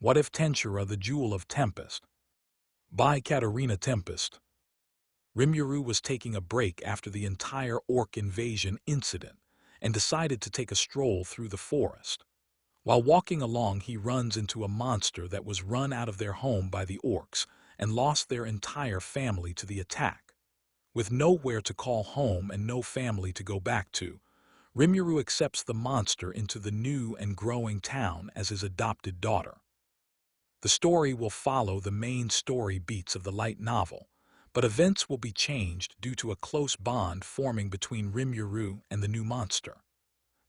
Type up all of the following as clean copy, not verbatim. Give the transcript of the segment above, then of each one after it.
What if Tensura, the Jewel of Tempest? By KatarinaTempest. Rimuru was taking a break after the entire orc invasion incident and decided to take a stroll through the forest. While walking along, he runs into a monster that was run out of their home by the orcs and lost their entire family to the attack. With nowhere to call home and no family to go back to, Rimuru accepts the monster into the new and growing town as his adopted daughter. The story will follow the main story beats of the light novel, but events will be changed due to a close bond forming between Rimuru and the new monster.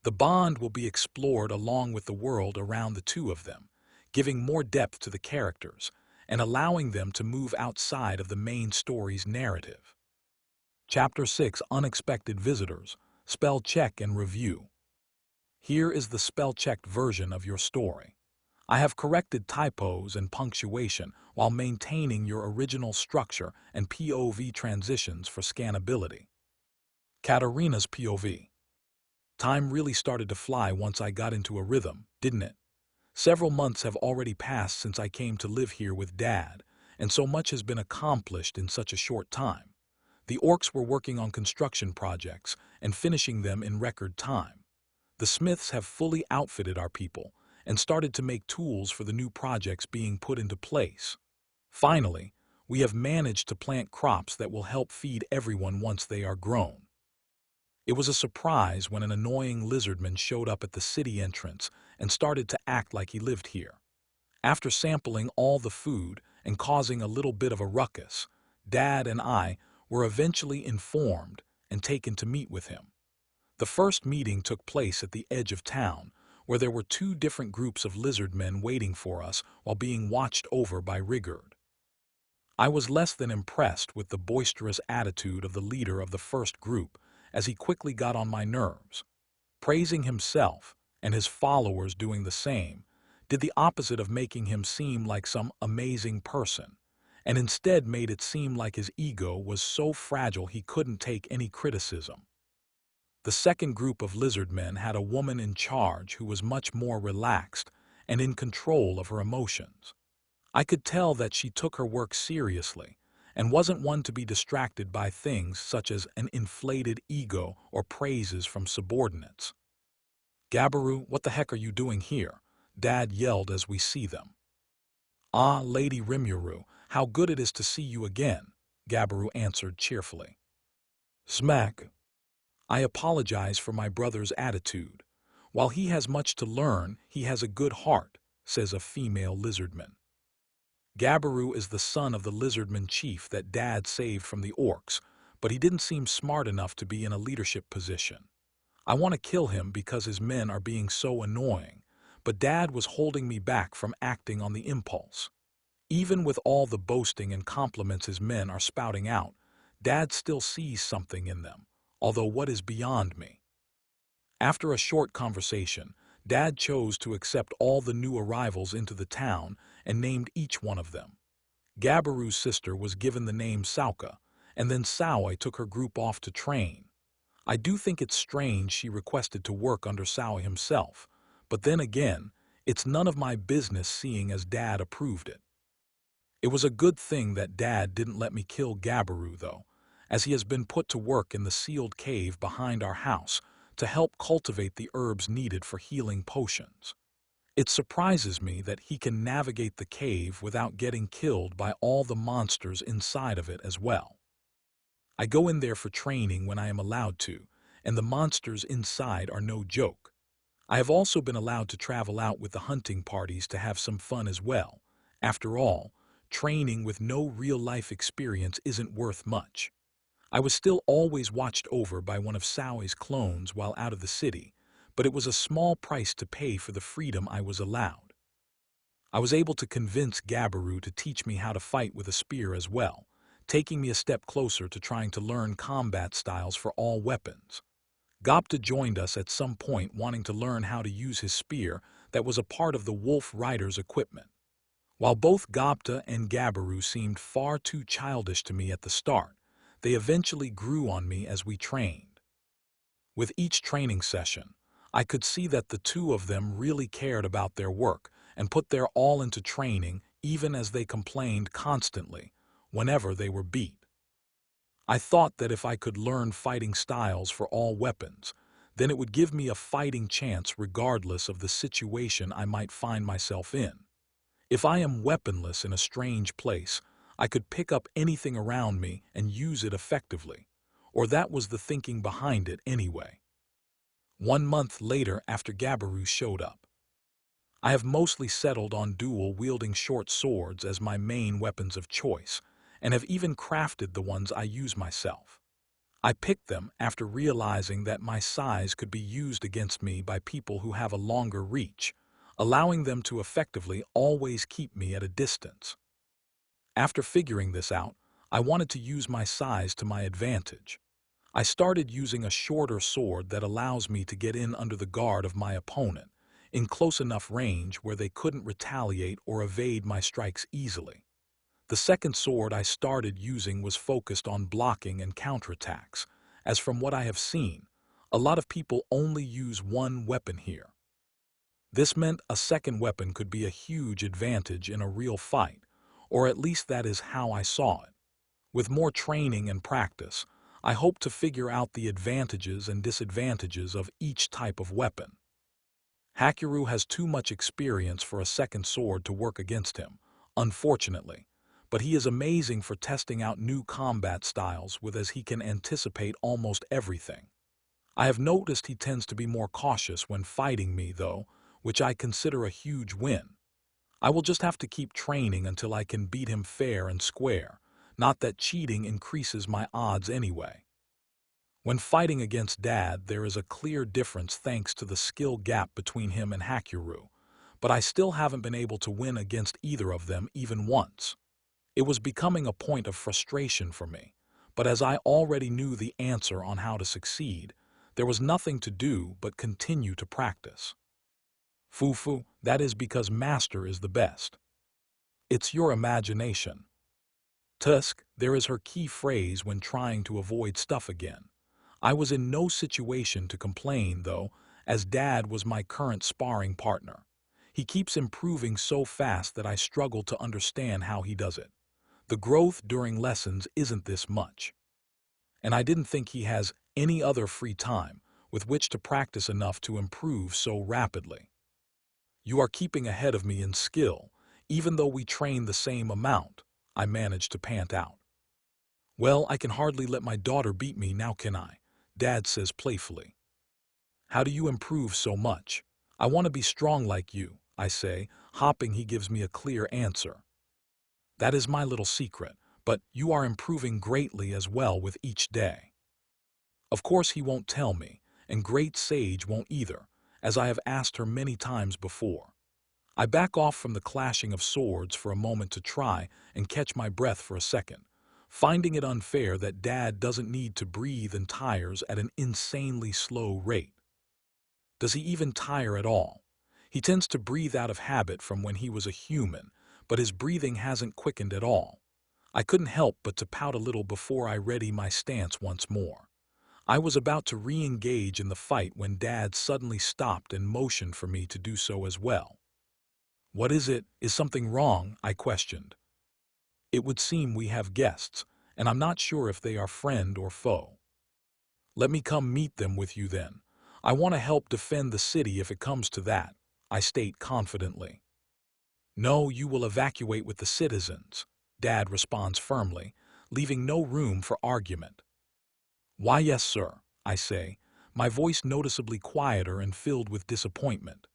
The bond will be explored along with the world around the two of them, giving more depth to the characters and allowing them to move outside of the main story's narrative. Chapter 6: Unexpected Visitors. Spell check and review. Here is the spell-checked version of your story. I have corrected typos and punctuation while maintaining your original structure and POV transitions for scannability. Katarina's POV. Time really started to fly once I got into a rhythm, didn't it? Several months have already passed since I came to live here with Dad, and so much has been accomplished in such a short time. The orcs were working on construction projects and finishing them in record time. The smiths have fully outfitted our people and started to make tools for the new projects being put into place. Finally, we have managed to plant crops that will help feed everyone once they are grown. It was a surprise when an annoying lizardman showed up at the city entrance and started to act like he lived here. After sampling all the food and causing a little bit of a ruckus, Dad and I were eventually informed and taken to meet with him. The first meeting took place at the edge of town, where there were two different groups of lizard men waiting for us while being watched over by Rigurd. I was less than impressed with the boisterous attitude of the leader of the first group, as he quickly got on my nerves. Praising himself, and his followers doing the same, did the opposite of making him seem like some amazing person, and instead made it seem like his ego was so fragile he couldn't take any criticism. The second group of lizard men had a woman in charge who was much more relaxed and in control of her emotions. I could tell that she took her work seriously and wasn't one to be distracted by things such as an inflated ego or praises from subordinates. "Gabaru, what the heck are you doing here?" Dad yelled as we see them. "Ah, Lady Rimuru, how good it is to see you again," Gabaru answered cheerfully. Smack. I apologize for my brother's attitude. While he has much to learn, he has a good heart, says a female lizardman. Gabaru is the son of the lizardman chief that Dad saved from the orcs, but he didn't seem smart enough to be in a leadership position. I want to kill him because his men are being so annoying, but Dad was holding me back from acting on the impulse. Even with all the boasting and compliments his men are spouting out, Dad still sees something in them, although what is beyond me. After a short conversation, Dad chose to accept all the new arrivals into the town and named each one of them. Gabaru's sister was given the name Sauka, and then Saoi took her group off to train. I do think it's strange she requested to work under Saoi himself, but then again, it's none of my business seeing as Dad approved it. It was a good thing that Dad didn't let me kill Gabaru, though, as he has been put to work in the sealed cave behind our house to help cultivate the herbs needed for healing potions. It surprises me that he can navigate the cave without getting killed by all the monsters inside of it as well. I go in there for training when I am allowed to, and the monsters inside are no joke. I have also been allowed to travel out with the hunting parties to have some fun as well. After all, training with no real-life experience isn't worth much. I was still always watched over by one of Saoi's clones while out of the city, but it was a small price to pay for the freedom I was allowed. I was able to convince Gabaru to teach me how to fight with a spear as well, taking me a step closer to trying to learn combat styles for all weapons. Gopta joined us at some point wanting to learn how to use his spear that was a part of the Wolf Rider's equipment. While both Gopta and Gabaru seemed far too childish to me at the start, they eventually grew on me as we trained. With each training session, I could see that the two of them really cared about their work and put their all into training even as they complained constantly whenever they were beat. I thought that if I could learn fighting styles for all weapons, then it would give me a fighting chance regardless of the situation I might find myself in. If I am weaponless in a strange place, I could pick up anything around me and use it effectively. Or that was the thinking behind it anyway. 1 month later, after Gabaru showed up, I have mostly settled on dual-wielding short swords as my main weapons of choice, and have even crafted the ones I use myself. I picked them after realizing that my size could be used against me by people who have a longer reach, allowing them to effectively always keep me at a distance. After figuring this out, I wanted to use my size to my advantage. I started using a shorter sword that allows me to get in under the guard of my opponent, in close enough range where they couldn't retaliate or evade my strikes easily. The second sword I started using was focused on blocking and counterattacks, as from what I have seen, a lot of people only use one weapon here. This meant a second weapon could be a huge advantage in a real fight, or at least that is how I saw it. With more training and practice, I hope to figure out the advantages and disadvantages of each type of weapon. Hakiru has too much experience for a second sword to work against him, unfortunately, but he is amazing for testing out new combat styles with as he can anticipate almost everything. I have noticed he tends to be more cautious when fighting me, though, which I consider a huge win. I will just have to keep training until I can beat him fair and square, not that cheating increases my odds anyway. When fighting against Dad, there is a clear difference thanks to the skill gap between him and Hakiru, but I still haven't been able to win against either of them even once. It was becoming a point of frustration for me, but as I already knew the answer on how to succeed, there was nothing to do but continue to practice. Fufu, that is because master is the best. It's your imagination. Tusk, there is her key phrase when trying to avoid stuff again. I was in no situation to complain, though, as Dad was my current sparring partner. He keeps improving so fast that I struggle to understand how he does it. The growth during lessons isn't this much. And I didn't think he has any other free time with which to practice enough to improve so rapidly. You are keeping ahead of me in skill, even though we train the same amount, I managed to pant out. Well, I can hardly let my daughter beat me now, can I? Dad says playfully. How do you improve so much? I want to be strong like you, I say, hoping he gives me a clear answer. That is my little secret, but you are improving greatly as well with each day. Of course he won't tell me, and Great Sage won't either, as I have asked her many times before. I back off from the clashing of swords for a moment to try and catch my breath for a second, finding it unfair that Dad doesn't need to breathe and tires at an insanely slow rate. Does he even tire at all? He tends to breathe out of habit from when he was a human, but his breathing hasn't quickened at all. I couldn't help but to pout a little before I ready my stance once more. I was about to re-engage in the fight when Dad suddenly stopped and motioned for me to do so as well. What is it? Is something wrong? I questioned. It would seem we have guests, and I'm not sure if they are friend or foe. Let me come meet them with you then. I want to help defend the city if it comes to that, I state confidently. No, you will evacuate with the citizens, Dad responds firmly, leaving no room for argument. Why, yes, sir, I say, my voice noticeably quieter and filled with disappointment.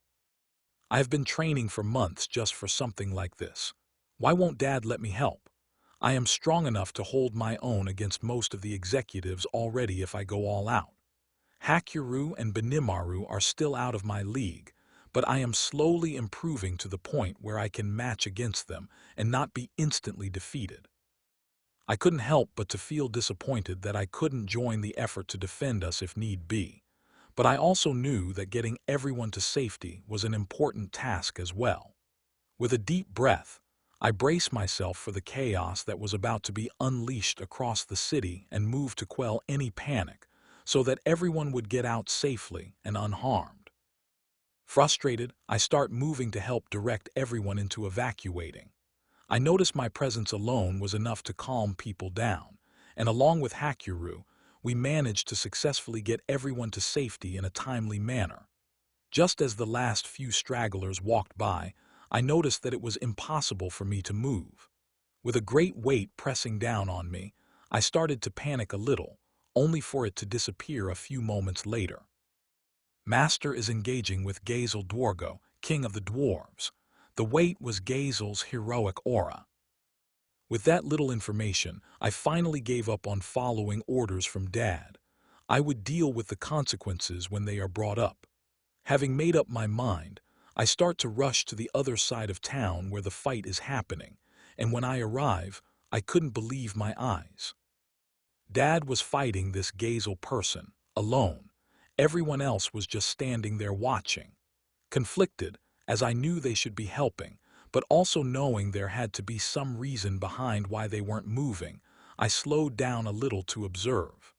I have been training for months just for something like this. Why won't Dad let me help? I am strong enough to hold my own against most of the executives already if I go all out. Hakiru and Benimaru are still out of my league, but I am slowly improving to the point where I can match against them and not be instantly defeated. I couldn't help but to feel disappointed that I couldn't join the effort to defend us if need be, but I also knew that getting everyone to safety was an important task as well. With a deep breath, I braced myself for the chaos that was about to be unleashed across the city and moved to quell any panic so that everyone would get out safely and unharmed. Frustrated, I start moving to help direct everyone into evacuating. I noticed my presence alone was enough to calm people down, and along with Hakuru, we managed to successfully get everyone to safety in a timely manner. Just as the last few stragglers walked by, I noticed that it was impossible for me to move. With a great weight pressing down on me, I started to panic a little, only for it to disappear a few moments later. Master is engaging with Gazel Dwargo, king of the dwarves. The weight was Gazel's heroic aura. With that little information, I finally gave up on following orders from Dad. I would deal with the consequences when they are brought up. Having made up my mind, I start to rush to the other side of town where the fight is happening, and when I arrive, I couldn't believe my eyes. Dad was fighting this Gazel person, alone. Everyone else was just standing there watching. Conflicted, as I knew they should be helping, but also knowing there had to be some reason behind why they weren't moving, I slowed down a little to observe.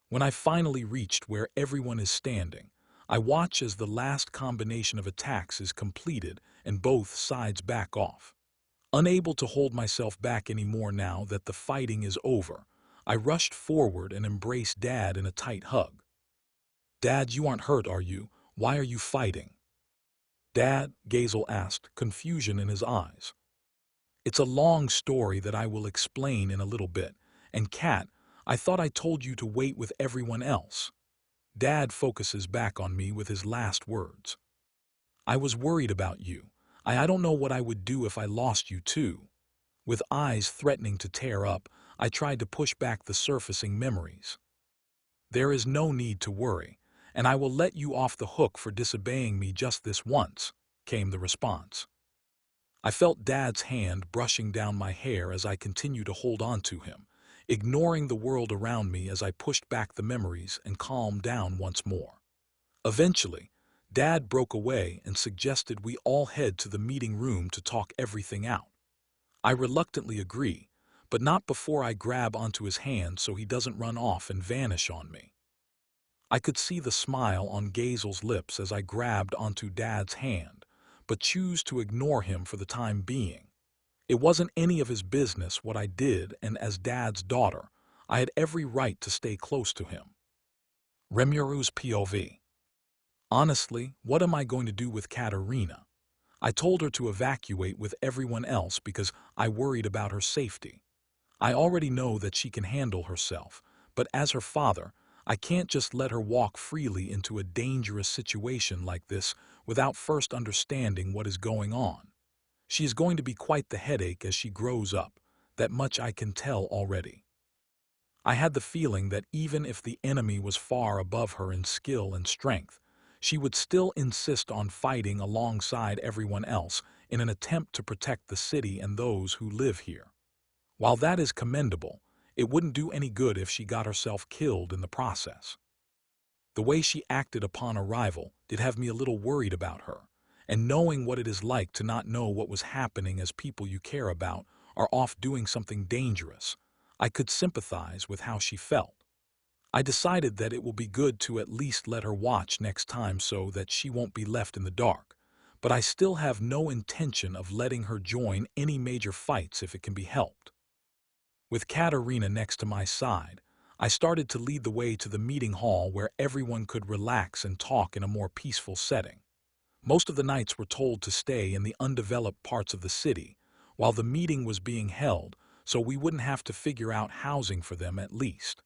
When I finally reached where everyone is standing, I watch as the last combination of attacks is completed and both sides back off. Unable to hold myself back anymore now that the fighting is over, I rushed forward and embraced Dad in a tight hug. "Dad, you aren't hurt, are you? Why are you fighting?" "Dad," Gazel asked, confusion in his eyes. "It's a long story that I will explain in a little bit, and Kat, I thought I told you to wait with everyone else." Dad focuses back on me with his last words. "I was worried about you. I don't know what I would do if I lost you too." With eyes threatening to tear up, I tried to push back the surfacing memories. "There is no need to worry, and I will let you off the hook for disobeying me just this once," came the response. I felt Dad's hand brushing down my hair as I continued to hold on to him, ignoring the world around me as I pushed back the memories and calmed down once more. Eventually, Dad broke away and suggested we all head to the meeting room to talk everything out. I reluctantly agree, but not before I grab onto his hand so he doesn't run off and vanish on me. I could see the smile on Gazel's lips as I grabbed onto Dad's hand, but choose to ignore him for the time being. It wasn't any of his business what I did, and as Dad's daughter, I had every right to stay close to him. Rimuru's POV. Honestly, what am I going to do with Katarina? I told her to evacuate with everyone else because I worried about her safety. I already know that she can handle herself, but as her father, I can't just let her walk freely into a dangerous situation like this without first understanding what is going on. She is going to be quite the headache as she grows up, that much I can tell already. I had the feeling that even if the enemy was far above her in skill and strength, she would still insist on fighting alongside everyone else in an attempt to protect the city and those who live here. While that is commendable, it wouldn't do any good if she got herself killed in the process. The way she acted upon arrival did have me a little worried about her, and knowing what it is like to not know what was happening as people you care about are off doing something dangerous, I could sympathize with how she felt. I decided that it will be good to at least let her watch next time so that she won't be left in the dark, but I still have no intention of letting her join any major fights if it can be helped. With Katarina next to my side, I started to lead the way to the meeting hall where everyone could relax and talk in a more peaceful setting. Most of the knights were told to stay in the undeveloped parts of the city, while the meeting was being held, so we wouldn't have to figure out housing for them at least.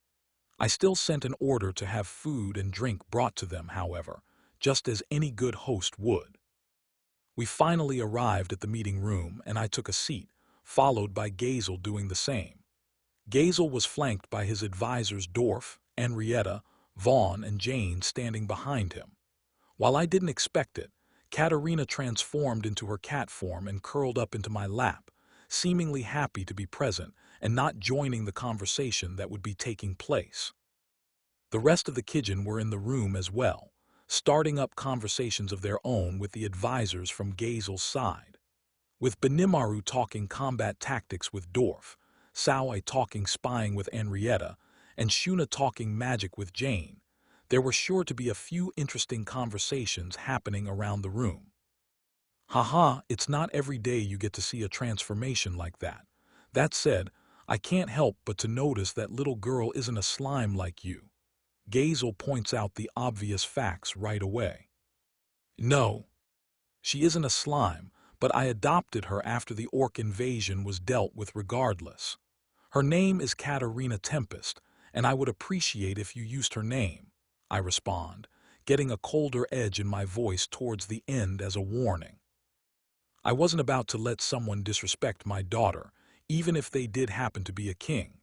I still sent an order to have food and drink brought to them, however, just as any good host would. We finally arrived at the meeting room, and I took a seat, followed by Gazel doing the same. Gazel was flanked by his advisors Dorf, Henrietta, Vaughn, and Jane standing behind him. While I didn't expect it, Katarina transformed into her cat form and curled up into my lap, seemingly happy to be present and not joining the conversation that would be taking place. The rest of the Kijin were in the room as well, starting up conversations of their own with the advisors from Gazel's side. With Benimaru talking combat tactics with Dorf, Sao talking spying with Henrietta, and Shuna talking magic with Jane, There were sure to be a few interesting conversations happening around the room. Haha, it's not every day you get to see a transformation like that. That said, I can't help but to notice that little girl isn't a slime like you. Gazel points out the obvious facts right away. No, she isn't a slime, but I adopted her after the orc invasion was dealt with regardless. Her name is KatarinaTempest, and I would appreciate if you used her name, I respond, getting a colder edge in my voice towards the end as a warning. I wasn't about to let someone disrespect my daughter, even if they did happen to be a king.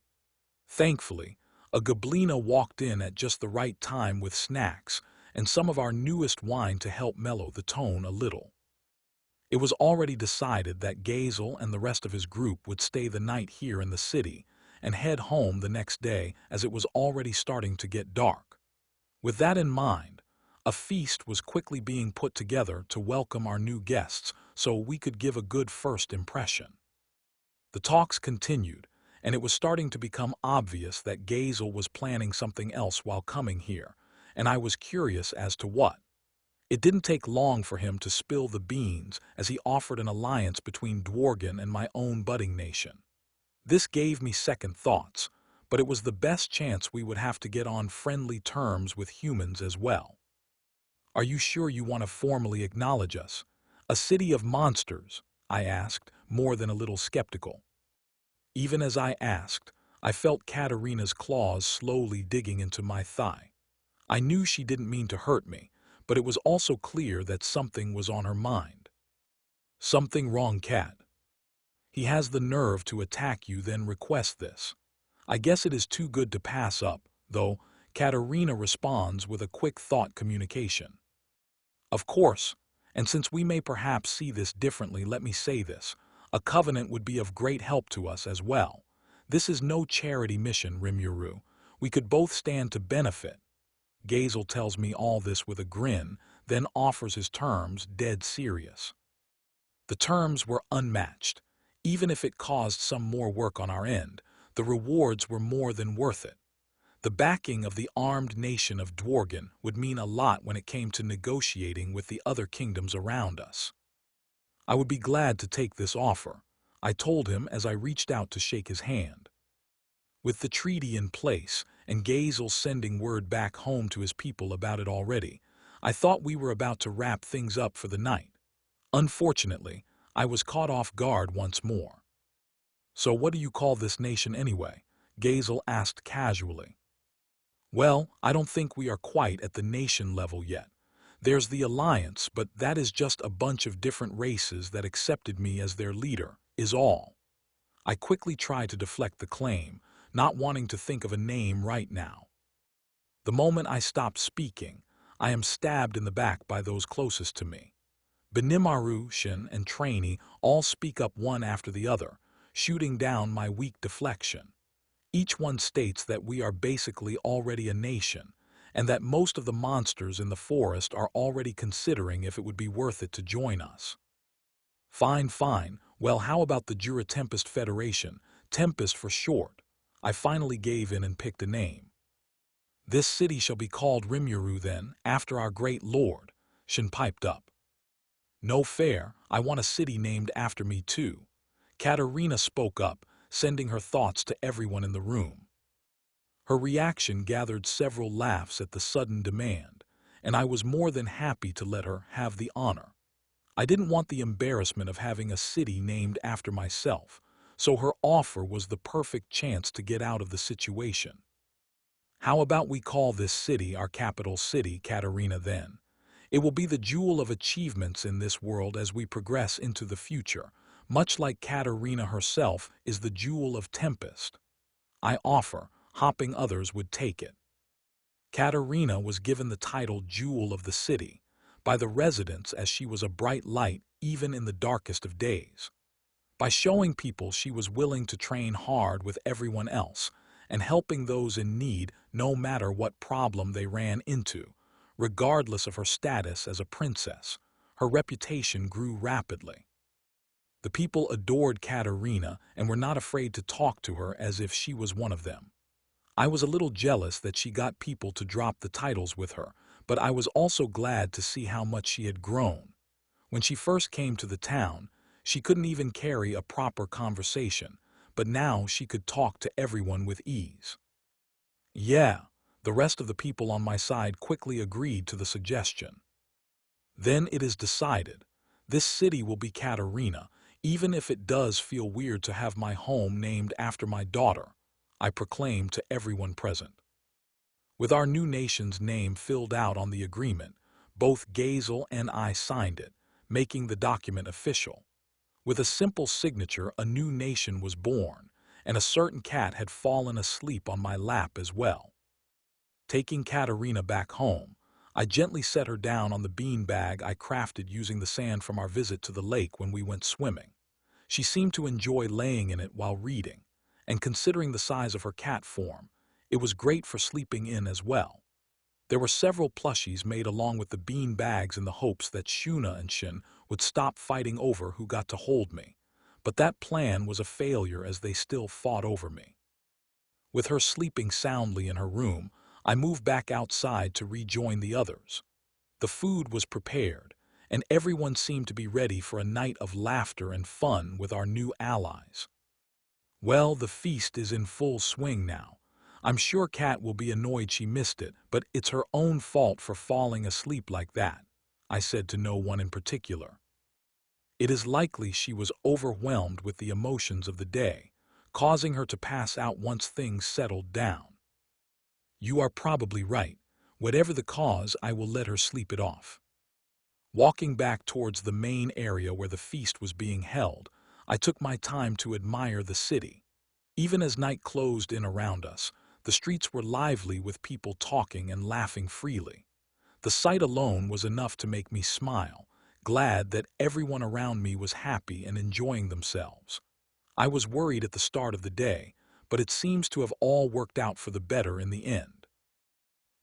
Thankfully, a goblina walked in at just the right time with snacks and some of our newest wine to help mellow the tone a little. It was already decided that Gazel and the rest of his group would stay the night here in the city and head home the next day as it was already starting to get dark. With that in mind, a feast was quickly being put together to welcome our new guests so we could give a good first impression. The talks continued, and it was starting to become obvious that Gazel was planning something else while coming here, and I was curious as to what. It didn't take long for him to spill the beans as he offered an alliance between Dworgen and my own budding nation. This gave me second thoughts, but it was the best chance we would have to get on friendly terms with humans as well. Are you sure you want to formally acknowledge us? A city of monsters, I asked, more than a little skeptical. Even as I asked, I felt Katarina's claws slowly digging into my thigh. I knew she didn't mean to hurt me, but it was also clear that something was on her mind. Something wrong, Kat. He has the nerve to attack you, then request this. I guess it is too good to pass up, though. Katarina responds with a quick thought communication. Of course, and since we may perhaps see this differently, let me say this. A covenant would be of great help to us as well. This is no charity mission, Rimuru. We could both stand to benefit. Gazel tells me all this with a grin, then offers his terms dead serious. The terms were unmatched. Even if it caused some more work on our end, the rewards were more than worth it. The backing of the armed nation of Dworgen would mean a lot when it came to negotiating with the other kingdoms around us. I would be glad to take this offer, I told him as I reached out to shake his hand. With the treaty in place and Gazel sending word back home to his people about it already, I thought we were about to wrap things up for the night. Unfortunately, I was caught off guard once more. So what do you call this nation anyway? Gazel asked casually. Well, I don't think we are quite at the nation level yet. There's the alliance, but that is just a bunch of different races that accepted me as their leader, is all. I quickly tried to deflect the claim, not wanting to think of a name right now. The moment I stopped speaking, I am stabbed in the back by those closest to me. Benimaru, Shin, and Trainee all speak up one after the other, shooting down my weak deflection. Each one states that we are basically already a nation, and that most of the monsters in the forest are already considering if it would be worth it to join us. Fine, fine. Well, how about the Jewel of Tempest Federation, Tempest for short? I finally gave in and picked a name. This city shall be called Rimuru then, after our great lord, Shin piped up. No fair, I want a city named after me too. Katarina spoke up, sending her thoughts to everyone in the room. Her reaction gathered several laughs at the sudden demand, and I was more than happy to let her have the honor. I didn't want the embarrassment of having a city named after myself, so her offer was the perfect chance to get out of the situation. How about we call this city our capital city, Katarina, then? It will be the jewel of achievements in this world as we progress into the future, much like Katarina herself is the Jewel of Tempest. I offer, hoping others would take it. Katarina was given the title Jewel of the City by the residents as she was a bright light even in the darkest of days. By showing people she was willing to train hard with everyone else and helping those in need no matter what problem they ran into, regardless of her status as a princess, her reputation grew rapidly. The people adored Katarina and were not afraid to talk to her as if she was one of them. I was a little jealous that she got people to drop the titles with her, but I was also glad to see how much she had grown. When she first came to the town, she couldn't even carry a proper conversation, but now she could talk to everyone with ease. Yeah, the rest of the people on my side quickly agreed to the suggestion. Then it is decided. This city will be Katarina, even if it does feel weird to have my home named after my daughter, I proclaimed to everyone present. With our new nation's name filled out on the agreement, both Gazel and I signed it, making the document official. With a simple signature, a new nation was born, and a certain cat had fallen asleep on my lap as well. Taking Katarina back home, I gently set her down on the bean bag I crafted using the sand from our visit to the lake when we went swimming. She seemed to enjoy laying in it while reading, and considering the size of her cat form, it was great for sleeping in as well. There were several plushies made along with the bean bags in the hopes that Shuna and Shin would stop fighting over who got to hold me, but that plan was a failure as they still fought over me. With her sleeping soundly in her room, I moved back outside to rejoin the others. The food was prepared, and everyone seemed to be ready for a night of laughter and fun with our new allies. Well, the feast is in full swing now. I'm sure Kat will be annoyed she missed it, but it's her own fault for falling asleep like that, I said to no one in particular. It is likely she was overwhelmed with the emotions of the day, causing her to pass out once things settled down. You are probably right. Whatever the cause, I will let her sleep it off. Walking back towards the main area where the feast was being held, I took my time to admire the city. Even as night closed in around us, the streets were lively with people talking and laughing freely. The sight alone was enough to make me smile, glad that everyone around me was happy and enjoying themselves. I was worried at the start of the day, but it seems to have all worked out for the better in the end.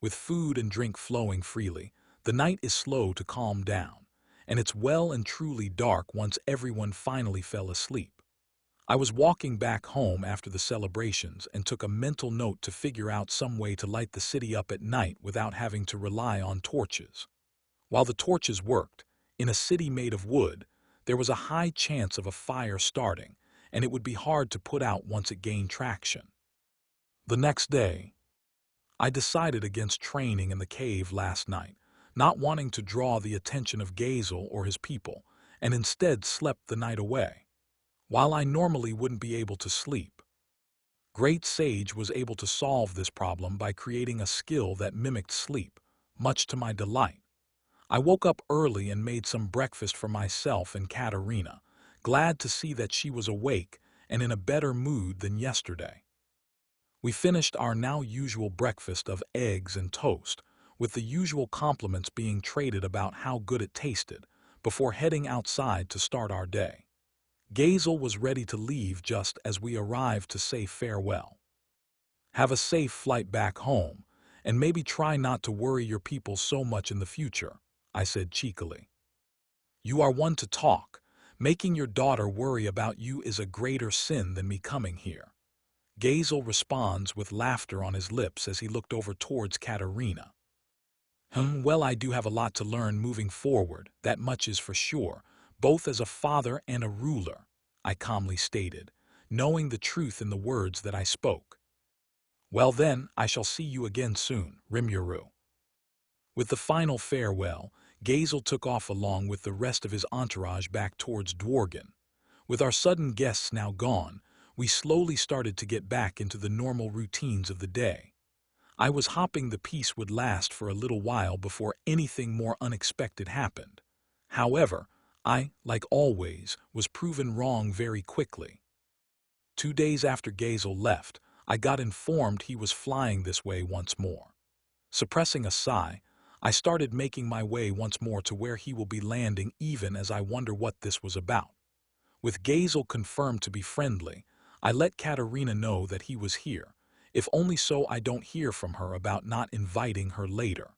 With food and drink flowing freely, the night is slow to calm down, and it's well and truly dark once everyone finally fell asleep. I was walking back home after the celebrations and took a mental note to figure out some way to light the city up at night without having to rely on torches. While the torches worked, in a city made of wood, there was a high chance of a fire starting, and it would be hard to put out once it gained traction. The next day, I decided against training in the cave last night, not wanting to draw the attention of Gazel or his people, and instead slept the night away. While I normally wouldn't be able to sleep, Great Sage was able to solve this problem by creating a skill that mimicked sleep, much to my delight. I woke up early and made some breakfast for myself and Katarina, glad to see that she was awake and in a better mood than yesterday. We finished our now usual breakfast of eggs and toast, with the usual compliments being traded about how good it tasted, before heading outside to start our day. Gazel was ready to leave just as we arrived to say farewell. Have a safe flight back home, and maybe try not to worry your people so much in the future, I said cheekily. You are one to talk. Making your daughter worry about you is a greater sin than me coming here. Gazel responds with laughter on his lips as he looked over towards Katarina. Well, I do have a lot to learn moving forward, that much is for sure, both as a father and a ruler, I calmly stated, knowing the truth in the words that I spoke. Well then, I shall see you again soon, Rimuru. With the final farewell, Gazel took off along with the rest of his entourage back towards Dworgen. With our sudden guests now gone, we slowly started to get back into the normal routines of the day. I was hoping the peace would last for a little while before anything more unexpected happened. However, I, like always, was proven wrong very quickly. 2 days after Gazel left, I got informed he was flying this way once more. Suppressing a sigh, I started making my way once more to where he will be landing, even as I wonder what this was about. With Gazel confirmed to be friendly, I let Katarina know that he was here, if only so I don't hear from her about not inviting her later.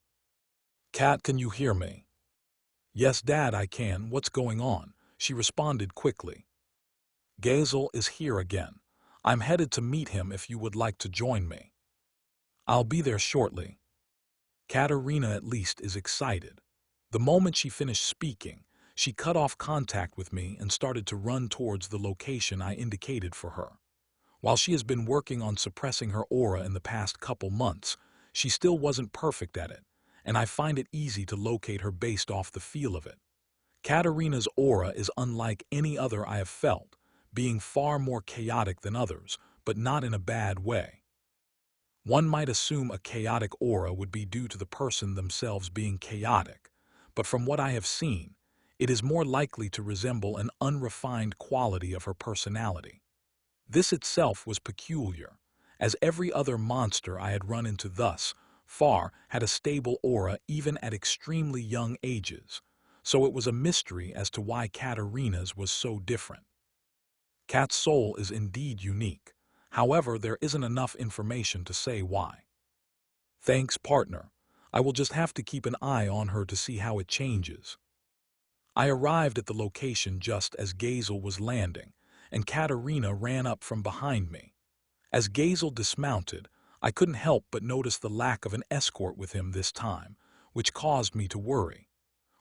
Kat, can you hear me? Yes, Dad, I can. What's going on? She responded quickly. Gazel is here again. I'm headed to meet him if you would like to join me. I'll be there shortly. Katarina at least is excited. The moment she finished speaking, she cut off contact with me and started to run towards the location I indicated for her. While she has been working on suppressing her aura in the past couple months, she still wasn't perfect at it, and I find it easy to locate her based off the feel of it. Katarina's aura is unlike any other I have felt, being far more chaotic than others, but not in a bad way. One might assume a chaotic aura would be due to the person themselves being chaotic, but from what I have seen, it is more likely to resemble an unrefined quality of her personality. This itself was peculiar, as every other monster I had run into thus far had a stable aura even at extremely young ages, so it was a mystery as to why Katarina's was so different. Kat's soul is indeed unique. However, there isn't enough information to say why. Thanks, partner. I will just have to keep an eye on her to see how it changes. I arrived at the location just as Gazel was landing, and Katarina ran up from behind me. As Gazel dismounted, I couldn't help but notice the lack of an escort with him this time, which caused me to worry.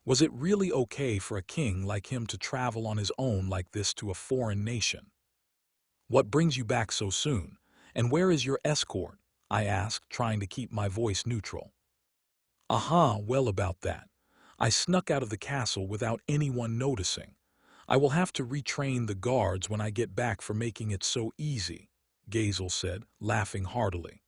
Was it really okay for a king like him to travel on his own like this to a foreign nation? What brings you back so soon, and where is your escort? I asked, trying to keep my voice neutral. Aha, well about that. I snuck out of the castle without anyone noticing. I will have to retrain the guards when I get back for making it so easy, Gazel said, laughing heartily.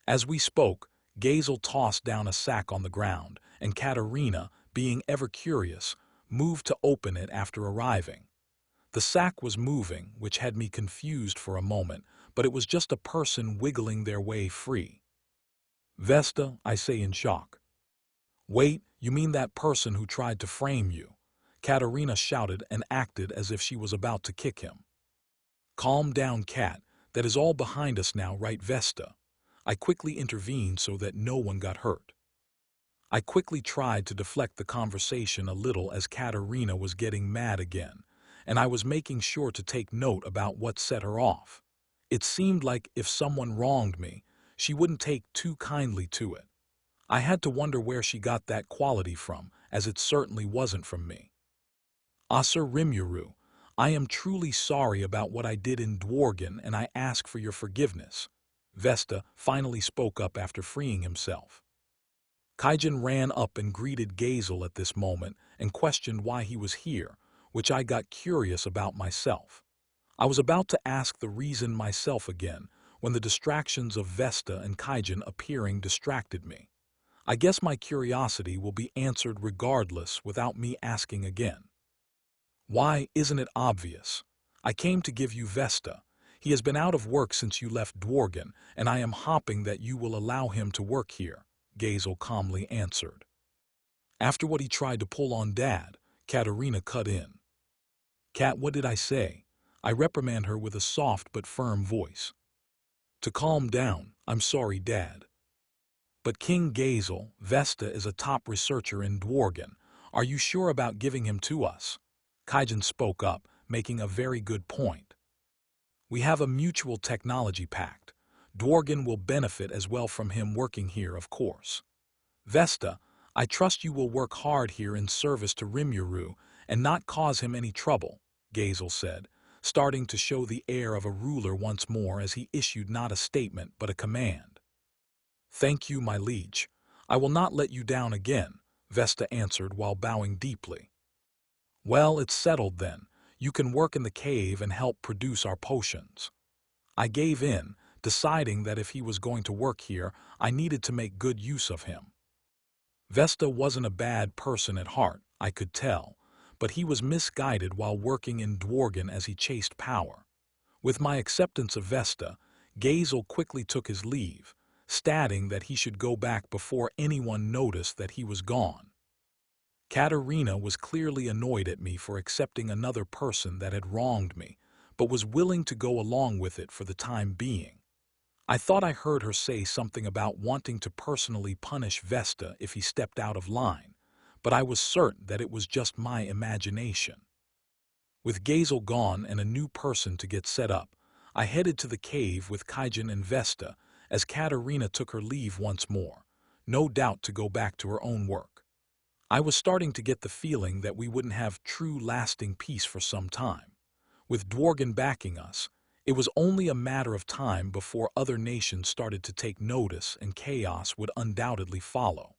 As we spoke, Gazel tossed down a sack on the ground, and Katarina, being ever curious, moved to open it after arriving. The sack was moving, which had me confused for a moment, but it was just a person wiggling their way free. Vesta, I say in shock. Wait, you mean that person who tried to frame you? Katarina shouted and acted as if she was about to kick him. Calm down, Kat. That is all behind us now, right, Vesta? I quickly intervened so that no one got hurt. I quickly tried to deflect the conversation a little as Katarina was getting mad again, and I was making sure to take note about what set her off. It seemed like if someone wronged me, she wouldn't take too kindly to it. I had to wonder where she got that quality from, as it certainly wasn't from me. Sir Rimuru, I am truly sorry about what I did in Dworgen, and I ask for your forgiveness. Vesta finally spoke up after freeing himself. Kaijin ran up and greeted Gazel at this moment and questioned why he was here, which I got curious about myself. I was about to ask the reason myself again when the distractions of Vesta and Kaijin appearing distracted me. I guess my curiosity will be answered regardless without me asking again. Why, isn't it obvious? I came to give you Vesta. He has been out of work since you left Dworgen, and I am hoping that you will allow him to work here, Gazel calmly answered. After what he tried to pull on Dad, Katarina cut in. Kat, what did I say? I reprimand her with a soft but firm voice. To calm down, I'm sorry, Dad. But King Gazel, Vesta is a top researcher in Dworgen. Are you sure about giving him to us? Kaijin spoke up, making a very good point. We have a mutual technology pact. Dworgen will benefit as well from him working here, of course. Vesta, I trust you will work hard here in service to Rimuru and not cause him any trouble, Gazel said, starting to show the air of a ruler once more as he issued not a statement but a command. Thank you, my liege. I will not let you down again, Vesta answered while bowing deeply. Well, it's settled then. You can work in the cave and help produce our potions. I gave in, deciding that if he was going to work here, I needed to make good use of him. Vesta wasn't a bad person at heart, I could tell, but he was misguided while working in Dworgen as he chased power. With my acceptance of Vesta, Gazel quickly took his leave, stating that he should go back before anyone noticed that he was gone. Katarina was clearly annoyed at me for accepting another person that had wronged me, but was willing to go along with it for the time being. I thought I heard her say something about wanting to personally punish Vesta if he stepped out of line, but I was certain that it was just my imagination. With Gazel gone and a new person to get set up, I headed to the cave with Kaijin and Vesta, as Katarina took her leave once more, no doubt to go back to her own work. I was starting to get the feeling that we wouldn't have true lasting peace for some time. With Dworgen backing us, it was only a matter of time before other nations started to take notice and chaos would undoubtedly follow.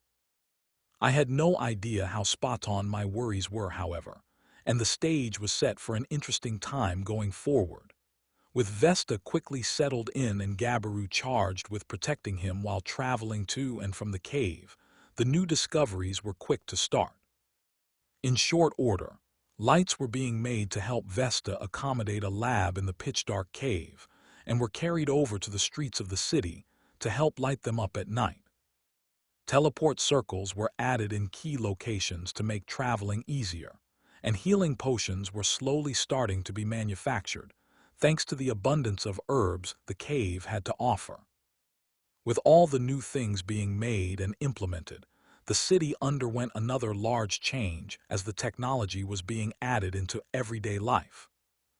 I had no idea how spot on my worries were, however, and the stage was set for an interesting time going forward. With Vesta quickly settled in and Gabaru charged with protecting him while traveling to and from the cave, the new discoveries were quick to start. In short order, lights were being made to help Vesta accommodate a lab in the pitch-dark cave, and were carried over to the streets of the city to help light them up at night. Teleport circles were added in key locations to make traveling easier, and healing potions were slowly starting to be manufactured, thanks to the abundance of herbs the cave had to offer. With all the new things being made and implemented, the city underwent another large change as the technology was being added into everyday life.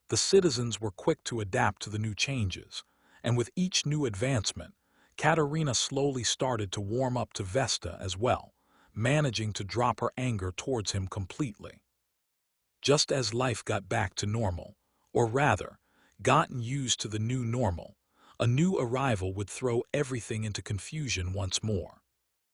The citizens were quick to adapt to the new changes, and with each new advancement, Katarina slowly started to warm up to Vesta as well, managing to drop her anger towards him completely. Just as life got back to normal, or rather, gotten used to the new normal, a new arrival would throw everything into confusion once more.